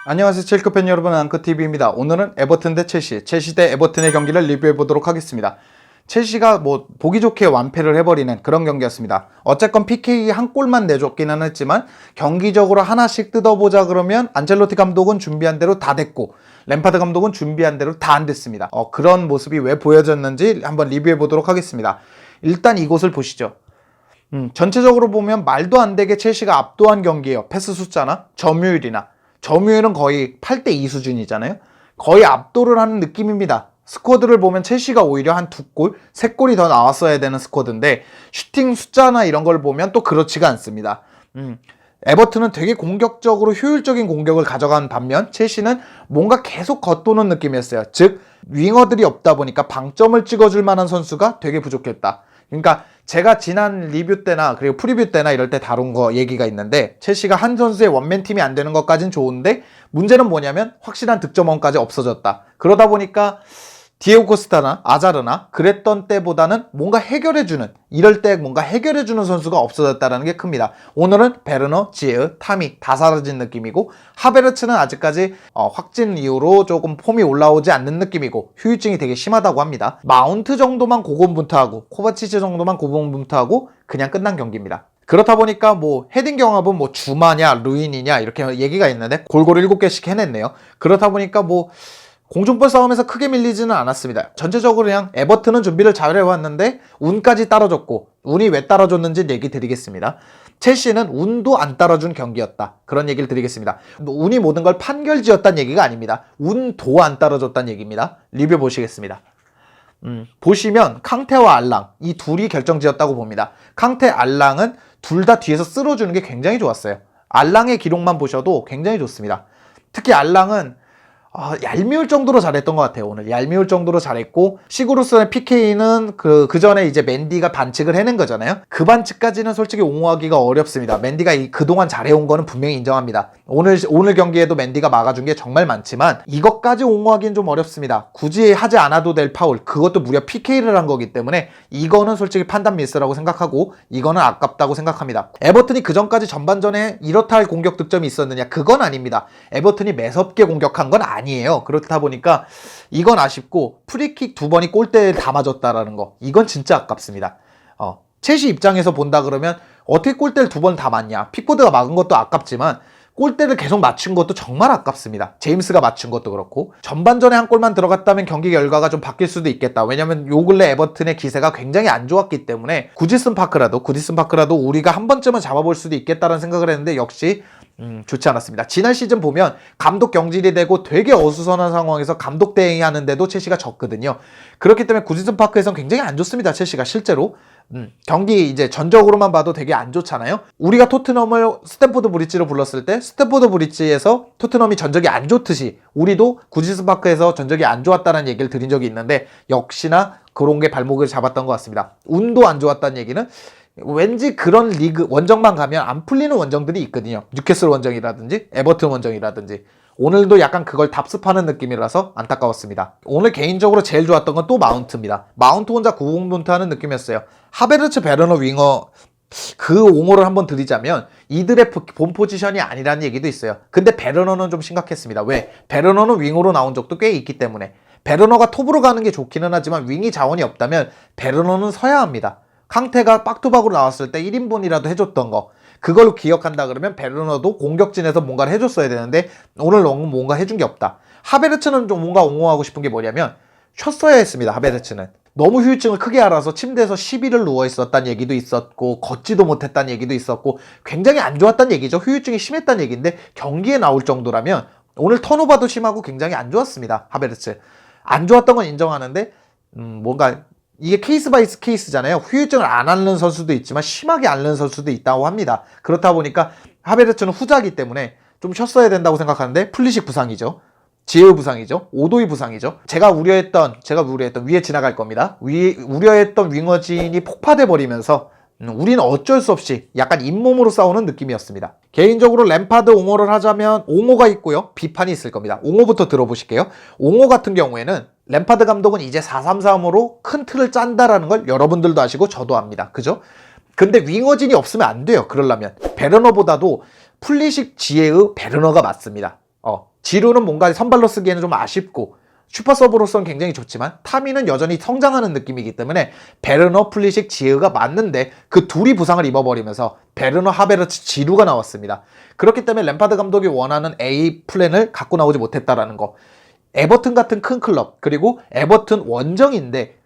안녕하세요. 첼시 팬 여러분, 앙크TV입니다. 오늘은 에버튼 대 첼시 대 에버튼의 경기를 리뷰해보도록 하겠습니다. 첼시가 보기 좋게 완패를 해버리는 그런 경기였습니다. 어쨌건 PK 한 골만 내줬기는 했지만 경기적으로 하나씩 뜯어보자 그러면 안첼로티 감독은 준비한 대로 다 됐고 램파드 감독은 준비한 대로 다 안 됐습니다. 그런 모습이 왜 보여졌는지 한번 리뷰해보도록 하겠습니다. 일단 이곳을 보시죠. 전체적으로 보면 말도 안 되게 첼시가 압도한 경기예요. 패스 숫자나 점유율은 거의 8대2 수준이잖아요. 거의 압도를 하는 느낌입니다. 스쿼드를 보면 첼시가 오히려 한 2골, 3골이 더 나왔어야 되는 스쿼드인데 슈팅 숫자나 이런 걸 보면 또 그렇지가 않습니다. 에버튼은 되게 공격적으로 효율적인 공격을 가져간 반면 첼시는 뭔가 계속 겉도는 느낌이었어요. 즉 윙어들이 없다 보니까 방점을 찍어줄 만한 선수가 되게 부족했다. 그러니까 제가 지난 리뷰 때나 그리고 프리뷰 때나 이럴 때 다룬 거 얘기가 있는데 첼시가 한 선수의 원맨팀이 안 되는 것까진 좋은데 문제는 뭐냐면 확실한 득점원까지 없어졌다. 그러다 보니까 디에고 코스타나 아자르나 그랬던 때보다는 뭔가 해결해주는, 이럴 때 뭔가 해결해주는 선수가 없어졌다는 게 큽니다. 오늘은 베르너, 지에흐, 타미 다 사라진 느낌이고 하베르츠는 아직까지 확진 이후로 조금 폼이 올라오지 않는 느낌이고 후유증이 되게 심하다고 합니다. 마운트 정도만 고군분투하고 코바치치 정도만 고군분투하고 그냥 끝난 경기입니다. 그렇다 보니까 헤딩 경합은 주마냐 루인이냐 이렇게 얘기가 있는데 골고루 7개씩 해냈네요. 그렇다 보니까 공중볼 싸움에서 크게 밀리지는 않았습니다. 전체적으로 그냥 에버튼은 준비를 잘 해왔는데 운까지 따라줬고, 운이 왜 따라줬는지 얘기 드리겠습니다. 첼시는 운도 안 따라준 경기였다. 그런 얘기를 드리겠습니다. 운이 모든 걸 판결지었다는 얘기가 아닙니다. 운도 안 따라줬다는 얘기입니다. 리뷰 보시겠습니다. 보시면 캉테와 알랑 이 둘이 결정지었다고 봅니다. 캉테, 알랑은 둘 다 뒤에서 쓸어주는 게 굉장히 좋았어요. 알랑의 기록만 보셔도 굉장히 좋습니다. 특히 알랑은 얄미울 정도로 잘했던 것 같아요. 오늘 얄미울 정도로 잘했고 시그루스의 PK는 그 전에 이제 맨디가 반칙을 해낸 거잖아요. 그 반칙까지는 솔직히 옹호하기가 어렵습니다. 맨디가 그동안 잘해온 거는 분명히 인정합니다. 오늘 경기에도 맨디가 막아준 게 정말 많지만 이것까지 옹호하기는 좀 어렵습니다. 굳이 하지 않아도 될 파울, 그것도 무려 PK를 한 거기 때문에 이거는 솔직히 판단 미스라고 생각하고 이거는 아깝다고 생각합니다. 에버튼이 그 전까지 전반전에 이렇다 할 공격 득점이 있었느냐? 그건 아닙니다. 에버튼이 매섭게 공격한 건 아니에요. 그렇다 보니까 이건 아쉽고 프리킥 2번이 골대에 다 맞았다라는 거, 이건 진짜 아깝습니다. 첼시 입장에서 본다 그러면 어떻게 골대를 2번 다 맞냐? 픽포드가 막은 것도 아깝지만 골대를 계속 맞춘 것도 정말 아깝습니다. 제임스가 맞춘 것도 그렇고 전반전에 한 골만 들어갔다면 경기 결과가 좀 바뀔 수도 있겠다. 왜냐면 요 근래 에버튼의 기세가 굉장히 안 좋았기 때문에 구디슨 파크라도 우리가 한 번쯤은 잡아볼 수도 있겠다는 생각을 했는데 역시 좋지 않았습니다. 지난 시즌 보면 감독 경질이 되고 되게 어수선한 상황에서 감독 대행이 하는데도 첼시가 졌거든요. 그렇기 때문에 구디슨 파크에서는 굉장히 안 좋습니다. 첼시가 실제로 경기 이제 전적으로만 봐도 되게 안 좋잖아요. 우리가 토트넘을 스탠포드 브릿지로 불렀을 때 스탠포드 브릿지에서 토트넘이 전적이 안 좋듯이 우리도 구디슨 파크에서 전적이 안 좋았다는 얘기를 드린 적이 있는데 역시나 그런 게 발목을 잡았던 것 같습니다. 운도 안 좋았다는 얘기는 왠지 그런 리그 원정만 가면 안 풀리는 원정들이 있거든요. 뉴캐슬 원정이라든지 에버튼 원정이라든지 오늘도 약간 그걸 답습하는 느낌이라서 안타까웠습니다. 오늘 개인적으로 제일 좋았던 건 또 마운트입니다. 마운트 혼자 고군분투하는 느낌이었어요. 하베르츠, 베르너 윙어 그 옹호를 한번 드리자면 이들의 본 포지션이 아니라는 얘기도 있어요. 근데 베르너는 좀 심각했습니다. 왜? 베르너는 윙으로 나온 적도 꽤 있기 때문에 베르너가 톱으로 가는 게 좋기는 하지만 윙이 자원이 없다면 베르너는 서야 합니다. 캉테가 박투박으로 나왔을 때 1인분이라도 해줬던 거, 그걸 기억한다 그러면 베르너도 공격진에서 뭔가를 해줬어야 되는데 오늘 너무 뭔가 해준 게 없다. 하베르츠는 좀 뭔가 옹호하고 싶은 게 뭐냐면 쉬었어야 했습니다. 하베르츠는 너무 후유증을 크게 알아서 침대에서 10일을 누워있었다는 얘기도 있었고 걷지도 못했다는 얘기도 있었고 굉장히 안 좋았다는 얘기죠. 후유증이 심했다는 얘기인데 경기에 나올 정도라면 오늘 턴오버도 심하고 굉장히 안 좋았습니다. 하베르츠 안 좋았던 건 인정하는데 뭔가 이게 케이스 바이 케이스잖아요. 후유증을 안 앓는 선수도 있지만 심하게 앓는 선수도 있다고 합니다. 그렇다 보니까 하베르츠는 후자기 때문에 좀 쉬었어야 된다고 생각하는데 플리식 부상이죠. 지에흐 부상이죠. 오도이 부상이죠. 제가 우려했던 위에 지나갈 겁니다. 우려했던 윙어진이 폭파돼 버리면서 우리는 어쩔 수 없이 약간 잇몸으로 싸우는 느낌이었습니다. 개인적으로 램파드 옹호를 하자면 옹호가 있고요. 비판이 있을 겁니다. 옹호부터 들어보실게요. 옹호 같은 경우에는 램파드 감독은 이제 4-3-3으로 큰 틀을 짠다라는 걸 여러분들도 아시고 저도 압니다. 그죠? 근데 윙어진이 없으면 안 돼요. 그러려면 베르너보다도 풀리식, 지에흐, 베르너가 맞습니다. 지루는 뭔가 선발로 쓰기에는 좀 아쉽고 슈퍼서브로서는 굉장히 좋지만 타미는 여전히 성장하는 느낌이기 때문에 베르너, 플리식, 지흐가 맞는데 그 둘이 부상을 입어버리면서 베르너, 하베르츠, 지루가 나왔습니다. 그렇기 때문에 램파드 감독이 원하는 A 플랜을 갖고 나오지 못했다라는 거. 에버튼 같은 큰 클럽, 그리고 에버튼 원정인데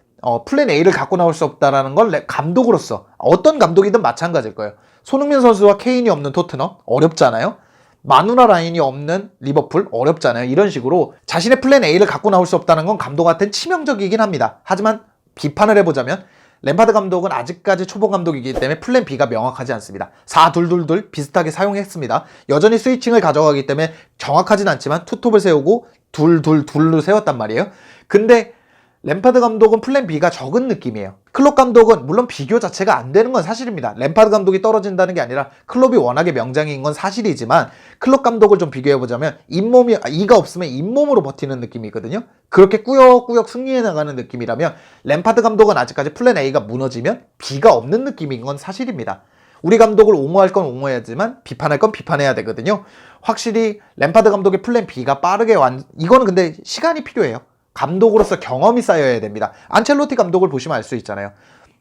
플랜 A를 갖고 나올 수 없다라는 걸 감독으로서 어떤 감독이든 마찬가지일 거예요. 손흥민 선수와 케인이 없는 토트넘 어렵잖아요. 마누라 라인이 없는 리버풀 어렵잖아요. 이런 식으로 자신의 플랜 A를 갖고 나올 수 없다는 건 감독한테는 치명적이긴 합니다. 하지만 비판을 해보자면 램파드 감독은 아직까지 초보 감독이기 때문에 플랜 B가 명확하지 않습니다. 4-2-2-2 비슷하게 사용했습니다. 여전히 스위칭을 가져가기 때문에 정확하진 않지만 투톱을 세우고 2-2-2로 세웠단 말이에요. 근데 램파드 감독은 플랜 B가 적은 느낌이에요. 클롭 감독은 물론 비교 자체가 안 되는 건 사실입니다. 램파드 감독이 떨어진다는 게 아니라 클롭이 워낙에 명장인 건 사실이지만 클롭 감독을 좀 비교해보자면 이가 없으면 잇몸으로 버티는 느낌이거든요. 그렇게 꾸역꾸역 승리해 나가는 느낌이라면 램파드 감독은 아직까지 플랜 A가 무너지면 B가 없는 느낌인 건 사실입니다. 우리 감독을 옹호할 건 옹호해야지만 비판할 건 비판해야 되거든요. 확실히 램파드 감독의 플랜 B가 빠르게 이거는 근데 시간이 필요해요. 감독으로서 경험이 쌓여야 됩니다. 안첼로티 감독을 보시면 알 수 있잖아요.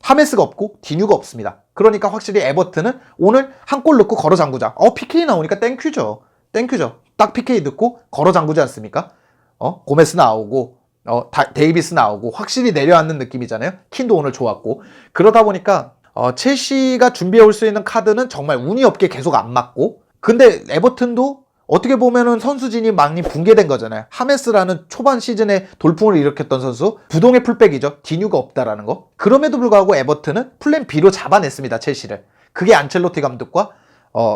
하메스가 없고 디뉴가 없습니다. 그러니까 확실히 에버튼은 오늘 한 골 넣고 걸어 잠그자. PK 나오니까 땡큐죠. 딱 PK 넣고 걸어 잠그지 않습니까? 고메스 나오고 데이비스 나오고 확실히 내려앉는 느낌이잖아요. 킨도 오늘 좋았고. 그러다 보니까 첼시가 준비해 올 수 있는 카드는 정말 운이 없게 계속 안 맞고, 근데 에버튼도 어떻게 보면은 선수진이 많이 붕괴된 거잖아요. 하메스라는 초반 시즌에 돌풍을 일으켰던 선수, 부동의 풀백이죠. 디뉴가 없다라는 거. 그럼에도 불구하고 에버튼은 플랜 B로 잡아냈습니다, 첼시를. 그게 안첼로티 감독과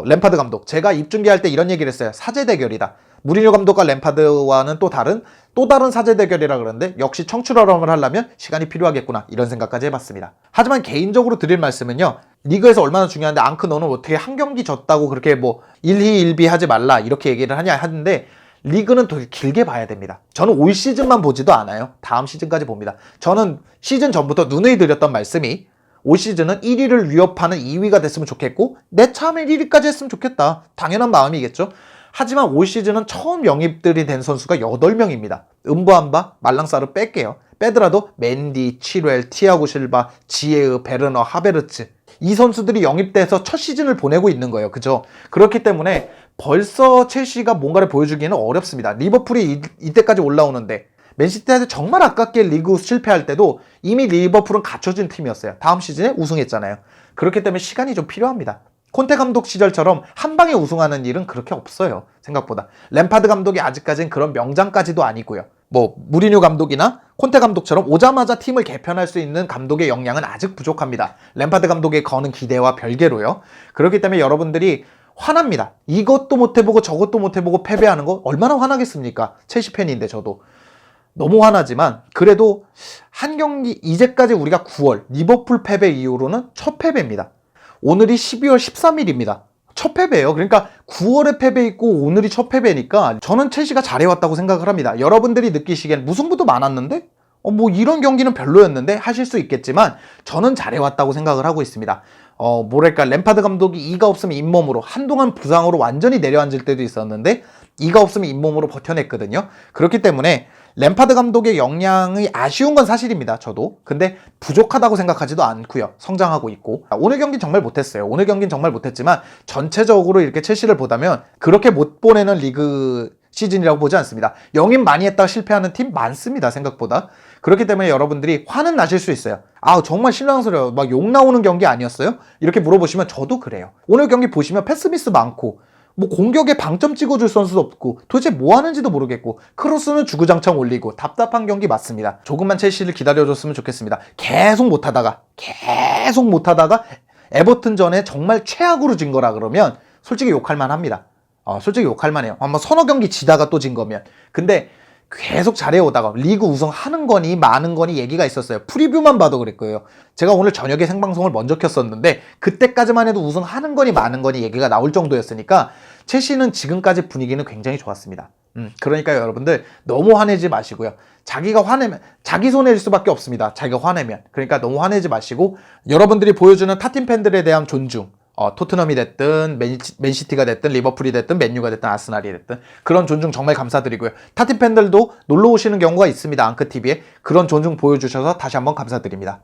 램파드 감독. 제가 입중계할 때 이런 얘기를 했어요. 사제 대결이다. 무리뉴 감독과 램파드와는 또 다른 사제 대결이라 그러는데 역시 청출어람을 하려면 시간이 필요하겠구나, 이런 생각까지 해봤습니다. 하지만 개인적으로 드릴 말씀은요, 리그에서 얼마나 중요한데 앙크 너는 어떻게 한 경기 졌다고 그렇게 일희일비 하지 말라 이렇게 얘기를 하냐 하는데, 리그는 되게 길게 봐야 됩니다. 저는 올 시즌만 보지도 않아요. 다음 시즌까지 봅니다. 저는 시즌 전부터 눈에 들였던 말씀이 올 시즌은 1위를 위협하는 2위가 됐으면 좋겠고 내 참에 1위까지 했으면 좋겠다. 당연한 마음이겠죠. 하지만 올 시즌은 처음 영입들이 된 선수가 8명입니다. 음보안바, 말랑사르 뺄게요. 빼더라도 맨디, 치렐, 티아고 실바, 지에으, 베르너, 하베르츠, 이 선수들이 영입돼서 첫 시즌을 보내고 있는 거예요. 그죠? 그렇기 때문에 벌써 첼시가 뭔가를 보여주기는 어렵습니다. 리버풀이 이때까지 올라오는데, 맨시티한테 정말 아깝게 리그 실패할 때도 이미 리버풀은 갖춰진 팀이었어요. 다음 시즌에 우승했잖아요. 그렇기 때문에 시간이 좀 필요합니다. 콘테 감독 시절처럼 한 방에 우승하는 일은 그렇게 없어요. 생각보다. 램파드 감독이 아직까지는 그런 명장까지도 아니고요. 무리뉴 감독이나 콘테 감독처럼 오자마자 팀을 개편할 수 있는 감독의 역량은 아직 부족합니다. 램파드 감독의 거는 기대와 별개로요. 그렇기 때문에 여러분들이 화납니다. 이것도 못해보고 저것도 못해보고 패배하는 거 얼마나 화나겠습니까? 첼시 팬인데 저도. 너무 화나지만 그래도 한 경기, 이제까지 우리가 9월 리버풀 패배 이후로는 첫 패배입니다. 오늘이 12월 13일입니다. 첫 패배예요. 그러니까 9월에 패배 있고 오늘이 첫 패배니까 저는 첼시가 잘해왔다고 생각을 합니다. 여러분들이 느끼시기엔 무승부도 많았는데 이런 경기는 별로였는데 하실 수 있겠지만 저는 잘해왔다고 생각을 하고 있습니다. 램파드 감독이 이가 없으면 잇몸으로, 한동안 부상으로 완전히 내려앉을 때도 있었는데 이가 없으면 잇몸으로 버텨냈거든요. 그렇기 때문에 램파드 감독의 역량이 아쉬운 건 사실입니다. 저도. 근데 부족하다고 생각하지도 않고요. 성장하고 있고. 오늘 경기는 정말 못했어요. 오늘 경기는 정말 못했지만 전체적으로 이렇게 첼시를 보다면 그렇게 못 보내는 리그 시즌이라고 보지 않습니다. 영입 많이 했다가 실패하는 팀 많습니다. 생각보다. 그렇기 때문에 여러분들이 화는 나실 수 있어요. 정말 실망스러워요. 욕 나오는 경기 아니었어요? 이렇게 물어보시면 저도 그래요. 오늘 경기 보시면 패스미스 많고 공격에 방점 찍어줄 선수도 없고 도대체 뭐 하는지도 모르겠고 크로스는 주구장창 올리고 답답한 경기 맞습니다. 조금만 첼시를 기다려줬으면 좋겠습니다. 계속 못하다가 에버튼전에 정말 최악으로 진 거라 그러면 솔직히 욕할 만합니다. 솔직히 욕할 만해요. 한번 서너 경기 지다가 또 진 거면. 근데 계속 잘해오다가 리그 우승하는 거니 마는 거니 얘기가 있었어요. 프리뷰만 봐도 그럴 거예요. 제가 오늘 저녁에 생방송을 먼저 켰었는데 그때까지만 해도 우승하는 거니 마는 거니 얘기가 나올 정도였으니까 첼시는 지금까지 분위기는 굉장히 좋았습니다. 그러니까 여러분들 너무 화내지 마시고요. 자기가 화내면 자기 손해일 수밖에 없습니다. 자기가 화내면. 그러니까 너무 화내지 마시고 여러분들이 보여주는 타팀 팬들에 대한 존중, 토트넘이 됐든 맨시티가 됐든 리버풀이 됐든 맨유가 됐든 아스날이 됐든 그런 존중 정말 감사드리고요. 타팀 팬들도 놀러 오시는 경우가 있습니다. 앙크TV에 그런 존중 보여주셔서 다시 한번 감사드립니다.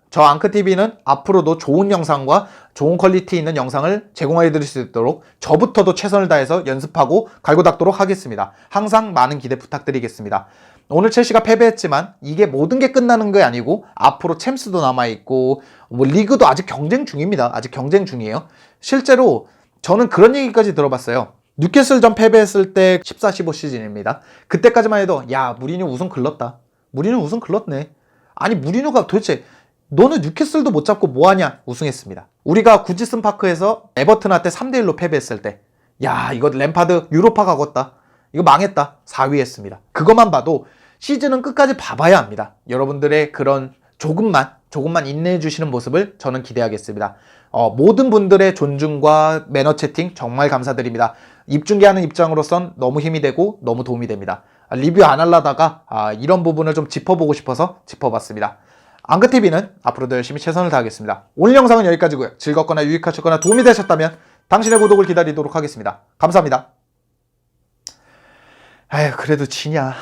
저 앙크TV는 앞으로도 좋은 영상과 좋은 퀄리티 있는 영상을 제공해 드릴 수 있도록 저부터도 최선을 다해서 연습하고 갈고 닦도록 하겠습니다. 항상 많은 기대 부탁드리겠습니다. 오늘 첼시가 패배했지만 이게 모든 게 끝나는 게 아니고 앞으로 챔스도 남아있고 뭐 리그도 아직 경쟁 중입니다. 아직 경쟁 중이에요. 실제로 저는 그런 얘기까지 들어봤어요. 뉴캐슬전 패배했을 때 14-15 시즌입니다. 그때까지만 해도 야 무리뉴 우승 글렀다. 무리뉴 우승 글렀네. 아니 무리뉴가 도대체 너는 뉴캐슬도 못 잡고 뭐하냐 우승했습니다. 우리가 구지슨 파크에서 에버튼한테 3대1로 패배했을 때 야 이거 램파드 유로파 가겄다. 이거 망했다. 4위 했습니다. 그것만 봐도 시즌은 끝까지 봐봐야 합니다. 여러분들의 그런 조금만 인내해 주시는 모습을 저는 기대하겠습니다. 모든 분들의 존중과 매너 채팅 정말 감사드립니다. 입중계하는 입장으로선 너무 힘이 되고 너무 도움이 됩니다. 리뷰 안 하려다가 이런 부분을 좀 짚어보고 싶어서 짚어봤습니다. 앙크TV는 앞으로도 열심히 최선을 다하겠습니다. 오늘 영상은 여기까지고요. 즐겁거나 유익하셨거나 도움이 되셨다면 당신의 구독을 기다리도록 하겠습니다. 감사합니다. 아휴 그래도 지냐.